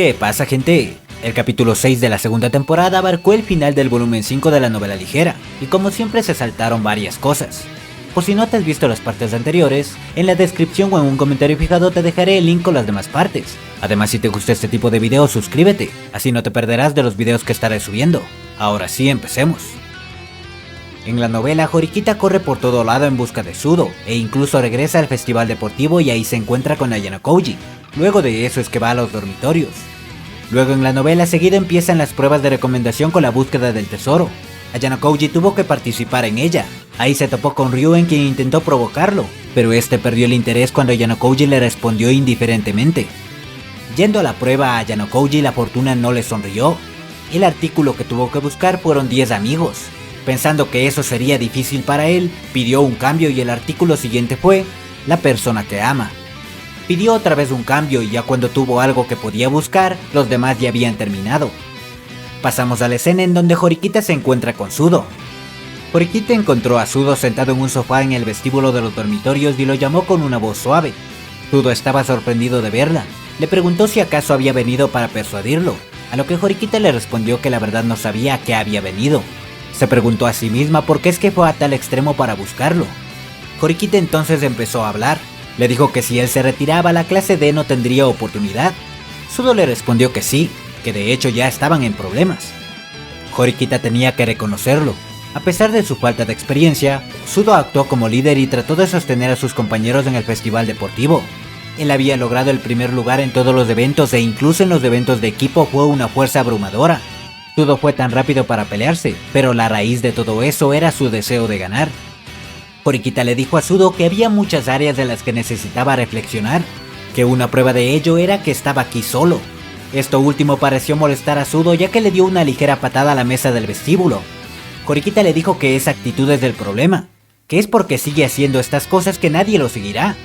¿Qué pasa, gente? El capítulo 6 de la segunda temporada abarcó el final del volumen 5 de la novela ligera, y como siempre se saltaron varias cosas. Por si no te has visto las partes anteriores, en la descripción o en un comentario fijado te dejaré el link con las demás partes. Además, si te gusta este tipo de videos, suscríbete, así no te perderás de los videos que estaré subiendo. Ahora sí, empecemos. En la novela, Horikita corre por todo lado en busca de Sudo, e incluso regresa al festival deportivo y ahí se encuentra con Ayano Koji. Luego de eso es que va a los dormitorios. Luego en la novela seguida empiezan las pruebas de recomendación con la búsqueda del tesoro. Ayano Koji tuvo que participar en ella. Ahí se topó con Ryuen, quien intentó provocarlo, pero este perdió el interés cuando Ayano Koji le respondió indiferentemente. Yendo a la prueba a Ayano Koji, la fortuna no le sonrió. El artículo que tuvo que buscar fueron 10 amigos. Pensando que eso sería difícil para él, pidió un cambio y el artículo siguiente fue la persona que ama. Pidió otra vez un cambio y ya cuando tuvo algo que podía buscar, los demás ya habían terminado. Pasamos a la escena en donde Horikita se encuentra con Sudo. Horikita encontró a Sudo sentado en un sofá en el vestíbulo de los dormitorios y lo llamó con una voz suave. Sudo estaba sorprendido de verla. Le preguntó si acaso había venido para persuadirlo, a lo que Horikita le respondió que la verdad no sabía a qué había venido. Se preguntó a sí misma por qué es que fue a tal extremo para buscarlo. Horikita entonces empezó a hablar. Le dijo que si él se retiraba, la clase D no tendría oportunidad. Sudo le respondió que sí, que de hecho ya estaban en problemas. Horikita tenía que reconocerlo. A pesar de su falta de experiencia, Sudo actuó como líder y trató de sostener a sus compañeros en el festival deportivo. Él había logrado el primer lugar en todos los eventos e incluso en los eventos de equipo fue una fuerza abrumadora. Sudo fue tan rápido para pelearse, pero la raíz de todo eso era su deseo de ganar. Horikita le dijo a Sudo que había muchas áreas de las que necesitaba reflexionar, que una prueba de ello era que estaba aquí solo. Esto último pareció molestar a Sudo ya que le dio una ligera patada a la mesa del vestíbulo. Horikita le dijo que esa actitud es del problema, que es porque sigue haciendo estas cosas que nadie lo seguirá.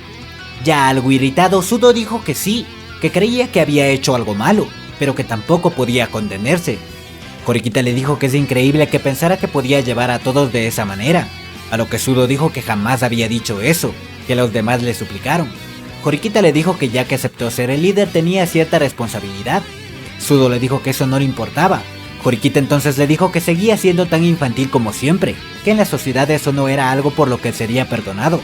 Ya algo irritado, Sudo dijo que sí, que creía que había hecho algo malo, pero que tampoco podía contenerse. Horikita le dijo que es increíble que pensara que podía llevar a todos de esa manera, a lo que Sudo dijo que jamás había dicho eso, que los demás le suplicaron. Horikita le dijo que ya que aceptó ser el líder tenía cierta responsabilidad. Sudo le dijo que eso no le importaba. Horikita entonces le dijo que seguía siendo tan infantil como siempre, que en la sociedad eso no era algo por lo que sería perdonado.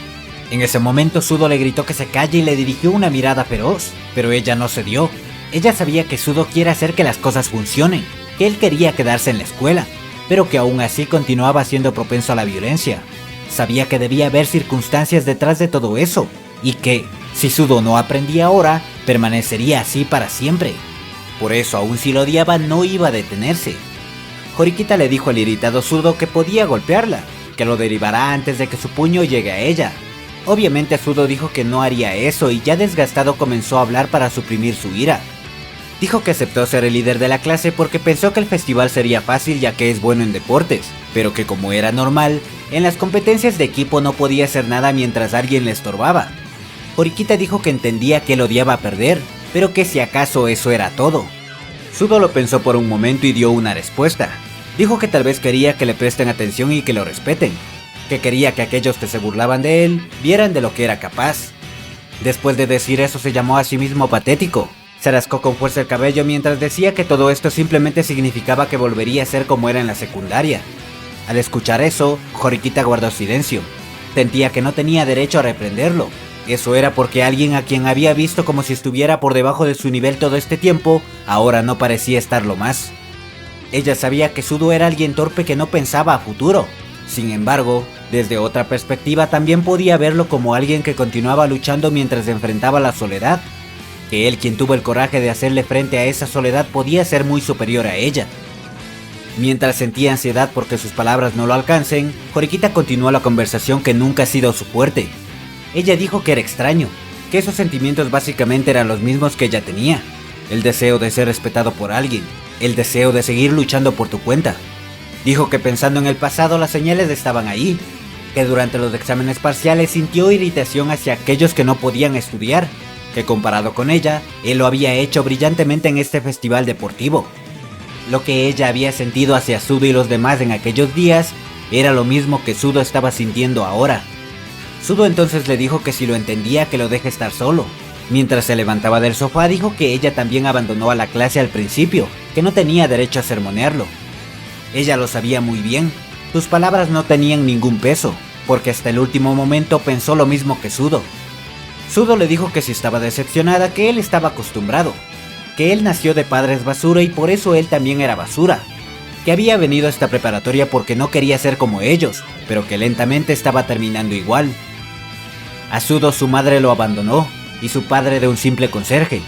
En ese momento Sudo le gritó que se calle y le dirigió una mirada feroz, pero ella no cedió. Ella sabía que Sudo quiere hacer que las cosas funcionen, que él quería quedarse en la escuela, pero que aún así continuaba siendo propenso a la violencia. Sabía que debía haber circunstancias detrás de todo eso, y que, si Sudo no aprendía ahora, permanecería así para siempre. Por eso, aun si lo odiaba, no iba a detenerse. Horikita le dijo al irritado Sudo que podía golpearla, que lo derivará antes de que su puño llegue a ella. Obviamente Sudo dijo que no haría eso y ya desgastado comenzó a hablar para suprimir su ira. Dijo que aceptó ser el líder de la clase porque pensó que el festival sería fácil ya que es bueno en deportes, pero que como era normal, en las competencias de equipo no podía hacer nada mientras alguien le estorbaba. Horikita dijo que entendía que él odiaba perder, pero que si acaso eso era todo. Sudo lo pensó por un momento y dio una respuesta. Dijo que tal vez quería que le presten atención y que lo respeten, que quería que aquellos que se burlaban de él vieran de lo que era capaz. Después de decir eso se llamó a sí mismo patético. Se rascó con fuerza el cabello mientras decía que todo esto simplemente significaba que volvería a ser como era en la secundaria. Al escuchar eso, Horikita guardó silencio. Sentía que no tenía derecho a reprenderlo. Eso era porque alguien a quien había visto como si estuviera por debajo de su nivel todo este tiempo, ahora no parecía estarlo más. Ella sabía que Sudo era alguien torpe que no pensaba a futuro. Sin embargo, desde otra perspectiva también podía verlo como alguien que continuaba luchando mientras enfrentaba la soledad. Que él, quien tuvo el coraje de hacerle frente a esa soledad, podía ser muy superior a ella. Mientras sentía ansiedad porque sus palabras no lo alcancen, Horikita continuó la conversación que nunca ha sido su fuerte. Ella dijo que era extraño, que esos sentimientos básicamente eran los mismos que ella tenía. El deseo de ser respetado por alguien, el deseo de seguir luchando por tu cuenta. Dijo que pensando en el pasado las señales estaban ahí, que durante los exámenes parciales sintió irritación hacia aquellos que no podían estudiar, que comparado con ella, él lo había hecho brillantemente en este festival deportivo. Lo que ella había sentido hacia Sudo y los demás en aquellos días era lo mismo que Sudo estaba sintiendo ahora. Sudo entonces le dijo que si lo entendía que lo deje estar solo, Mientras se levantaba del sofá dijo que ella también abandonó a la clase al principio, que no tenía derecho a sermonearlo. Ella lo sabía muy bien, sus palabras no tenían ningún peso, porque hasta el último momento pensó lo mismo que Sudo. Sudo le dijo que si estaba decepcionada, que él estaba acostumbrado, que él nació de padres basura y por eso él también era basura, que había venido a esta preparatoria porque no quería ser como ellos, pero que lentamente estaba terminando igual. A Sudo su madre lo abandonó, y su padre de un simple conserje.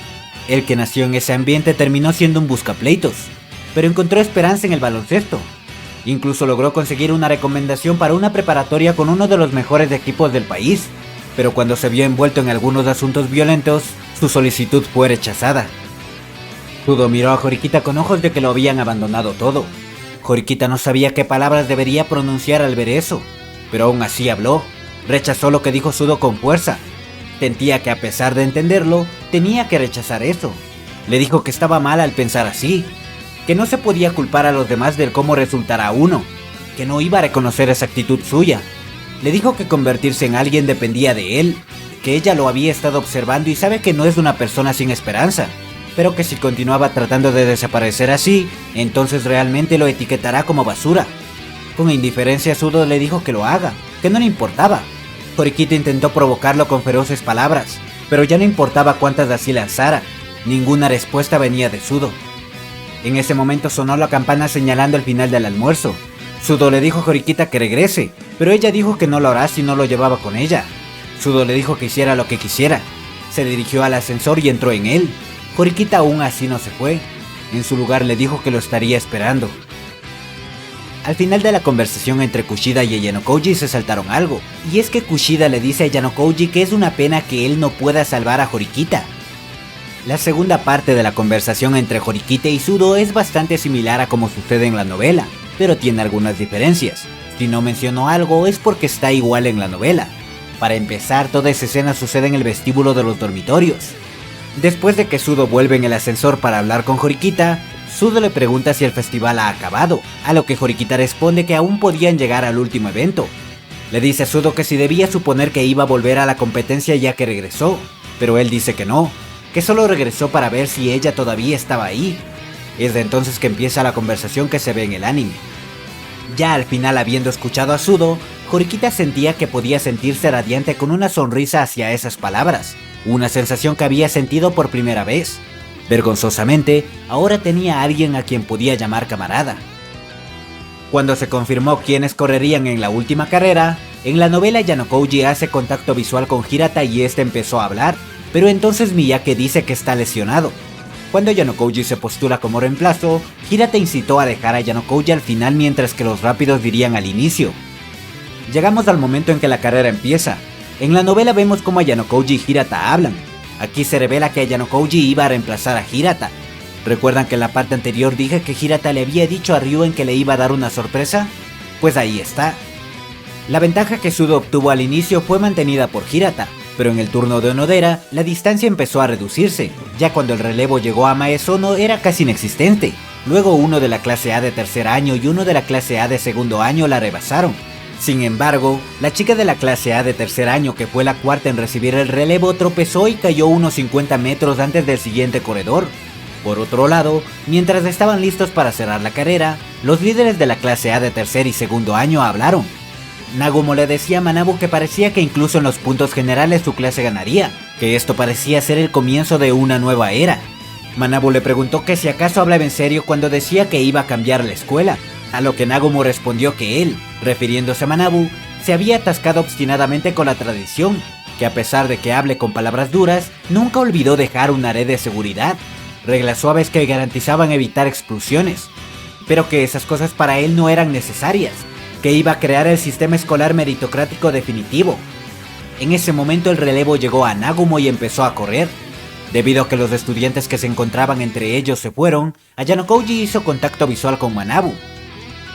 El que nació en ese ambiente terminó siendo un buscapleitos, pero encontró esperanza en el baloncesto. Incluso logró conseguir una recomendación para una preparatoria con uno de los mejores equipos del país, pero cuando se vio envuelto en algunos asuntos violentos, su solicitud fue rechazada. Sudo miró a Horikita con ojos de que lo habían abandonado todo. Horikita no sabía qué palabras debería pronunciar al ver eso, pero aún así habló. Rechazó lo que dijo Sudo con fuerza. Sentía que a pesar de entenderlo, tenía que rechazar eso. Le dijo que estaba mal al pensar así, que no se podía culpar a los demás del cómo resultará uno, que no iba a reconocer esa actitud suya. Le dijo que convertirse en alguien dependía de él, que ella lo había estado observando y sabe que no es una persona sin esperanza, pero que si continuaba tratando de desaparecer así, entonces realmente lo etiquetará como basura. Con indiferencia Sudo le dijo que lo haga, que no le importaba. Horikita intentó provocarlo con feroces palabras, pero ya no importaba cuántas así lanzara, ninguna respuesta venía de Sudo. En ese momento sonó la campana señalando el final del almuerzo. Sudo le dijo a Horikita que regrese, pero ella dijo que no lo hará si no lo llevaba con ella. Sudo le dijo que hiciera lo que quisiera. Se dirigió al ascensor y entró en él. Horikita aún así no se fue. En su lugar le dijo que lo estaría esperando. Al final de la conversación entre Kushida y Ayanokouji se saltaron algo, y es que Kushida le dice a Ayanokouji que es una pena que él no pueda salvar a Horikita. La segunda parte de la conversación entre Horikita y Sudo es bastante similar a como sucede en la novela, pero tiene algunas diferencias. Si no menciono algo es porque está igual en la novela. Para empezar, toda esa escena sucede en el vestíbulo de los dormitorios. Después de que Sudo vuelve en el ascensor para hablar con Horikita, Sudo le pregunta si el festival ha acabado, a lo que Horikita responde que aún podían llegar al último evento. Le dice a Sudo que si debía suponer que iba a volver a la competencia ya que regresó, pero él dice que no, que solo regresó para ver si ella todavía estaba ahí. Es de entonces que empieza la conversación que se ve en el anime. Ya al final, habiendo escuchado a Sudo, Horikita sentía que podía sentirse radiante con una sonrisa hacia esas palabras, una sensación que había sentido por primera vez. Vergonzosamente, ahora tenía a alguien a quien podía llamar camarada. Cuando se confirmó quiénes correrían en la última carrera, en la novela Ayanokouji hace contacto visual con Hirata y este empezó a hablar, pero entonces Miyake dice que está lesionado. Cuando Ayanokouji se postula como reemplazo, Hirata incitó a dejar a Ayanokouji al final mientras que los rápidos dirían al inicio. Llegamos al momento en que la carrera empieza. En la novela vemos cómo Ayanokouji y Hirata hablan. Aquí se revela que Ayanokouji iba a reemplazar a Hirata. ¿Recuerdan que en la parte anterior dije que Hirata le había dicho a Ryuen que le iba a dar una sorpresa? Pues ahí está. La ventaja que Sudo obtuvo al inicio fue mantenida por Hirata, pero en el turno de Onodera, la distancia empezó a reducirse. Ya cuando el relevo llegó a Maesono era casi inexistente. Luego uno de la clase A de tercer año y uno de la clase A de segundo año la rebasaron. Sin embargo, la chica de la clase A de tercer año, que fue la cuarta en recibir el relevo, tropezó y cayó unos 50 metros antes del siguiente corredor. Por otro lado, mientras estaban listos para cerrar la carrera, los líderes de la clase A de tercer y segundo año hablaron. Nagumo le decía a Manabu que parecía que incluso en los puntos generales su clase ganaría, que esto parecía ser el comienzo de una nueva era. Manabu le preguntó que si acaso hablaba en serio cuando decía que iba a cambiar la escuela, a lo que Nagumo respondió que él, refiriéndose a Manabu, se había atascado obstinadamente con la tradición, que a pesar de que hable con palabras duras, nunca olvidó dejar una red de seguridad, reglas suaves que garantizaban evitar expulsiones, pero que esas cosas para él no eran necesarias, que iba a crear el sistema escolar meritocrático definitivo. En ese momento el relevo llegó a Nagumo y empezó a correr. Debido a que los estudiantes que se encontraban entre ellos se fueron, Ayanokouji hizo contacto visual con Manabu.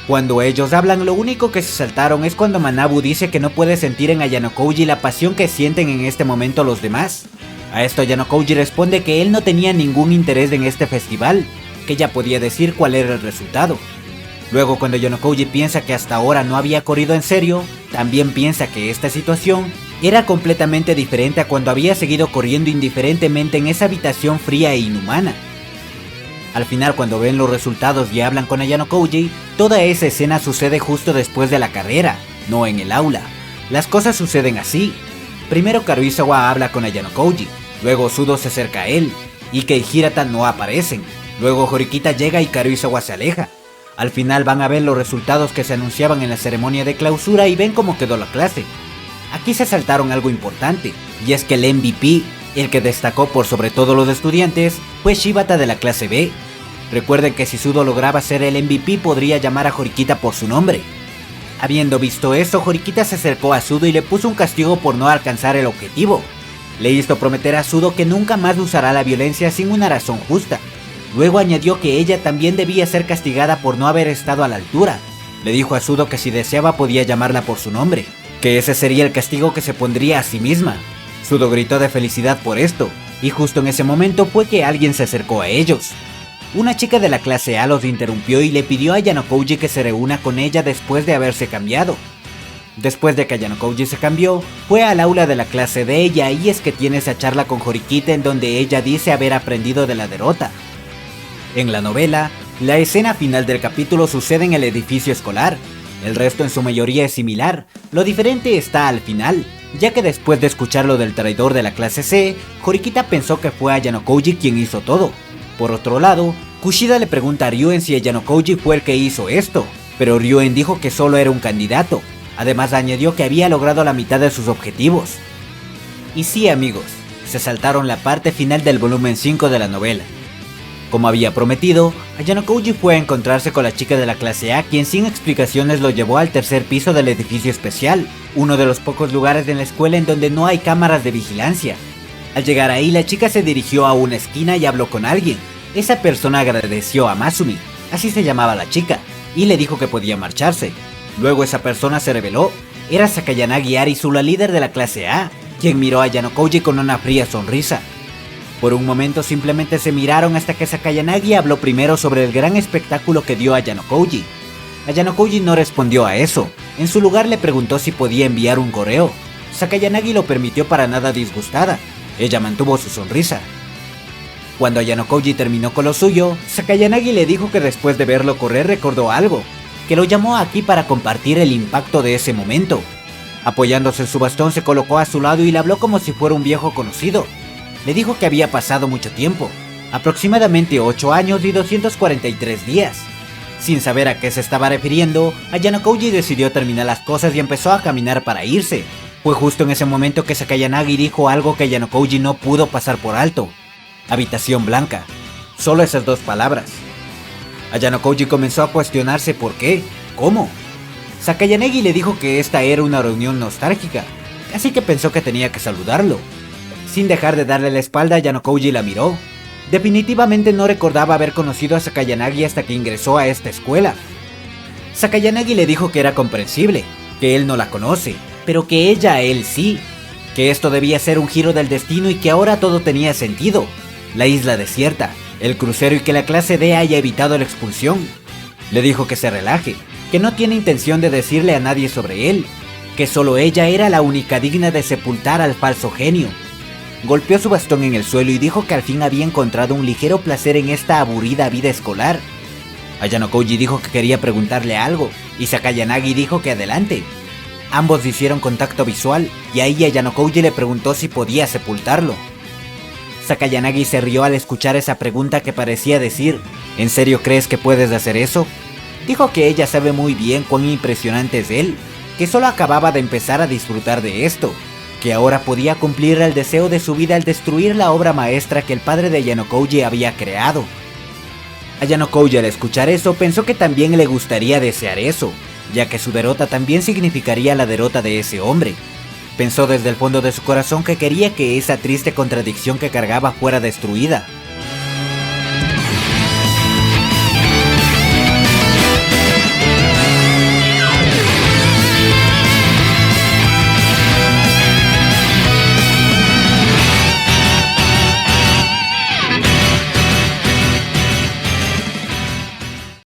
Cuando ellos hablan, lo único que se saltaron es cuando Manabu dice que no puede sentir en Ayanokouji la pasión que sienten en este momento los demás. A esto Ayanokouji responde que él no tenía ningún interés en este festival, que ya podía decir cuál era el resultado. Luego, cuando Ayanokouji piensa que hasta ahora no había corrido en serio, también piensa que esta situación Era completamente diferente a cuando había seguido corriendo indiferentemente en esa habitación fría e inhumana. Al final, cuando ven los resultados y hablan con Ayano Koji, toda esa escena sucede justo después de la carrera, no en el aula. Las cosas suceden así. Primero Karuizawa habla con Ayano Koji, luego Sudo se acerca a él, Ike y Hirata no aparecen, luego Horikita llega y Karuizawa se aleja. Al final van a ver los resultados que se anunciaban en la ceremonia de clausura y ven cómo quedó la clase. Aquí se saltaron algo importante, y es que el MVP, el que destacó por sobre todo los estudiantes, fue Shibata de la clase B. Recuerden que si Sudo lograba ser el MVP podría llamar a Horikita por su nombre. Habiendo visto eso, Horikita se acercó a Sudo y le puso un castigo por no alcanzar el objetivo. Le hizo prometer a Sudo que nunca más usará la violencia sin una razón justa. Luego añadió que ella también debía ser castigada por no haber estado a la altura. Le dijo a Sudo que si deseaba podía llamarla por su nombre, que ese sería el castigo que se pondría a sí misma. Sudo gritó de felicidad por esto, y justo en ese momento fue que alguien se acercó a ellos. Una chica de la clase A los interrumpió y le pidió a Ayano Koji que se reúna con ella después de haberse cambiado. Después de que Ayano Koji se cambió, fue al aula de la clase D y ahí es que tiene esa charla con Horikita en donde ella dice haber aprendido de la derrota. En la novela, la escena final del capítulo sucede en el edificio escolar. El resto en su mayoría es similar, lo diferente está al final, ya que después de escuchar lo del traidor de la clase C, Horikita pensó que fue Ayano Koji quien hizo todo. Por otro lado, Kushida le pregunta a Ryuen si Ayano Koji fue el que hizo esto, pero Ryuen dijo que solo era un candidato. Además añadió que había logrado la mitad de sus objetivos. Y sí amigos, se saltaron la parte final del volumen 5 de la novela. Como había prometido, Ayano Koji fue a encontrarse con la chica de la clase A, quien sin explicaciones lo llevó al tercer piso del edificio especial, uno de los pocos lugares en la escuela en donde no hay cámaras de vigilancia. Al llegar ahí, la chica se dirigió a una esquina y habló con alguien. Esa persona agradeció a Masumi, así se llamaba la chica, y le dijo que podía marcharse. Luego esa persona se reveló, era Sakayanagi Arisu, la líder de la clase A, quien miró a Ayano Koji con una fría sonrisa. Por un momento simplemente se miraron hasta que Sakayanagi habló primero sobre el gran espectáculo que dio Ayano Koji. Ayano Koji no respondió a eso, en su lugar le preguntó si podía enviar un correo. Sakayanagi lo permitió para nada disgustada, ella mantuvo su sonrisa. Cuando Ayano Koji terminó con lo suyo, Sakayanagi le dijo que después de verlo correr recordó algo, que lo llamó aquí para compartir el impacto de ese momento. Apoyándose en su bastón se colocó a su lado y le habló como si fuera un viejo conocido. Le dijo que había pasado mucho tiempo, aproximadamente 8 años y 243 días. Sin saber a qué se estaba refiriendo, Ayano Koji decidió terminar las cosas y empezó a caminar para irse. Fue justo en ese momento que Sakayanagi dijo algo que Ayano Koji no pudo pasar por alto. Habitación blanca. Solo esas dos palabras. Ayano Koji comenzó a cuestionarse por qué, cómo. Sakayanagi le dijo que esta era una reunión nostálgica, así que pensó que tenía que saludarlo. Sin dejar de darle la espalda, Ayano Koji la miró. Definitivamente no recordaba haber conocido a Sakayanagi hasta que ingresó a esta escuela. Sakayanagi le dijo que era comprensible, que él no la conoce, pero que ella a él sí, que esto debía ser un giro del destino y que ahora todo tenía sentido. La isla desierta, el crucero y que la clase D haya evitado la expulsión. Le dijo que se relaje, que no tiene intención de decirle a nadie sobre él, que solo ella era la única digna de sepultar al falso genio. Golpeó su bastón en el suelo y dijo que al fin había encontrado un ligero placer en esta aburrida vida escolar. Ayano Koji dijo que quería preguntarle algo, y Sakayanagi dijo que adelante. Ambos hicieron contacto visual, y ahí Ayano Koji le preguntó si podía sepultarlo. Sakayanagi se rió al escuchar esa pregunta que parecía decir, ¿en serio crees que puedes hacer eso? Dijo que ella sabe muy bien cuán impresionante es él, que solo acababa de empezar a disfrutar de esto, que ahora podía cumplir el deseo de su vida al destruir la obra maestra que el padre de Ayano Koji había creado. Ayano Koji al escuchar eso pensó que también le gustaría desear eso, ya que su derrota también significaría la derrota de ese hombre. Pensó desde el fondo de su corazón que quería que esa triste contradicción que cargaba fuera destruida,